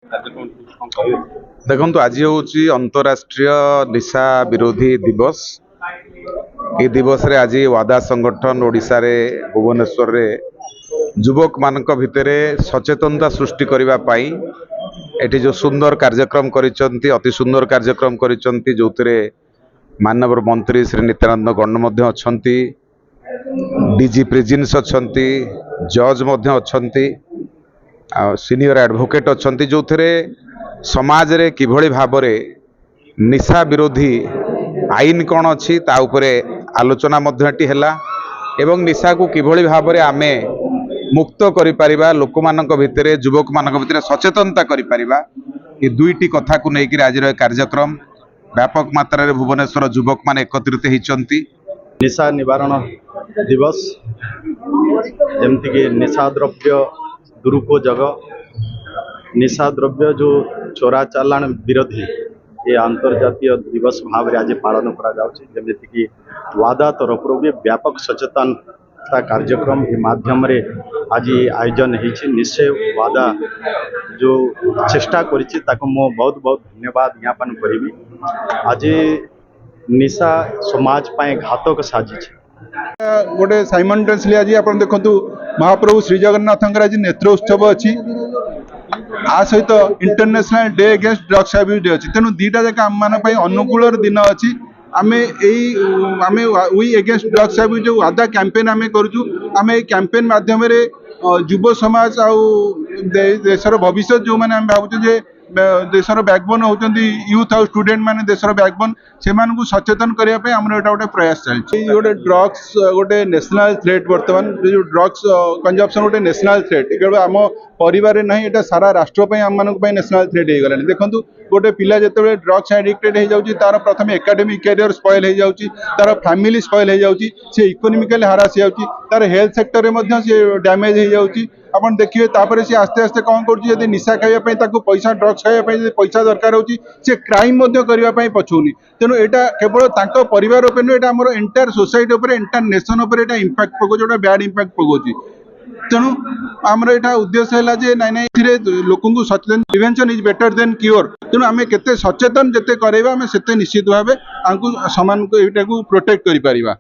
देखु आज हूँ अंतरराष्ट्रीय निशा विरोधी दिवस। ये दिवस रे आज वादा संगठन ओडिशा रे भुवनेश्वर रे युवक मानक भितरे सचेतनता सृष्टि करने पाई एटी जो सुंदर कार्यक्रम करिसंती, अति सुंदर कार्यक्रम करिसंती, जो माननीय मंत्री श्री नित्यानंद गण मध्य अछंती, डीजी प्रेजिडेंस अछंती, जज मध्य अछंती, सीनियर एडवोकेट अछंती, जो समाज रे किभली भाबरे निशा विरोधी आईन कौन अच्छी ता उपरे आलोचना मध्यटी हैला एवं निशा को किभली भाबरे आमे मुक्त करि परिबा, लोक मानक भितरे युवक मानक भितरे सचेतनता करि परिबा, ये दुईटी कथा को लेकर आज कार्यक्रम व्यापक मात्रा रे भुवनेश्वर युवक माने एकत्रित होइचंती। निशा निवारण दिवस जमती कि निशा द्रव्य दुरुपयोग, निशा द्रव्य जो चोरा चालान विरोधी ये अंतर्जातीय दिवस भाव रे आज पालन करा जाउछि। जमिति कि वादा तरफ भी व्यापक सचेतनता कार्यक्रम के माध्यम रे आज आयोजन होइछि। निश्चय वादा जो चेष्टा करिछि ताको मो बहुत बहुत धन्यवाद ज्ञापन करिबी। आज निशा समाज पाए घातक साजिछि। गोटे साइमल्टेनियसली आज आप देखु महाप्रभु श्री जगन्नाथ आज नेत्र उत्सव अच्छी आ सहित international day against drugs abuse day अच्छी। तेणु दीटा जाक आम मान अनुकूल दिन अच्छी। आम वी अगेंस्ट ड्रग्स अब्यूज जो वादा कैंपेन आम करूँ, आम कैंपेन माध्यम युव समाज देशर भविष्य जो मैंने आम भावुँ देशर बैकबोन होती यूथ और स्टूडेंट माने देशर बैकबोन से सचेतन करने आम गोटे प्रयास चलती। गोटे ड्रग्स गोटे नेशनल थ्रेट, बर्तमान जो ड्रग्स कंजप्शन गोटे नेशनल थ्रेट केवल आम परिवार ना ये सारा राष्ट्र आम मान नेशनल थ्रेट हो गला। देखो गोटे पिला जिते ड्रग्स एडिक्टेड हो जाऊँगी तार प्रथम एकेडमिक कैरियर स्पॉइल हो जाऊँगी, तार फैमिली स्पॉइल हो जाऊँगी, सी इकोनॉमिकली हारास हो जाऊँगी, तार हेल्थ सेक्टर में सी डैमेज हो जाऊँगी। अपन देखिए तापर सी आस्ते आस्ते कौन कर निशा खावाई पैसा ड्रग्स खावाई पैसा दरकार होची से क्राइम करने पछौनी। तेणु यहाँ केवल परिवार उपर नुह, आम एंटायर सोसाइटी उपर एंटायर नेशन उपर इंपैक्ट पकाउछ, जो बैड इंपैक्ट पकाउछ। तेणु आमर यहाँ उद्देश्य है नाई नाई लोक सचेतन, prevention is better than cure. तेणु आम केते सचेतन जिते करेबा आम सेते निश्चित भाव आमको समान को प्रोटेक्ट करि परिबा।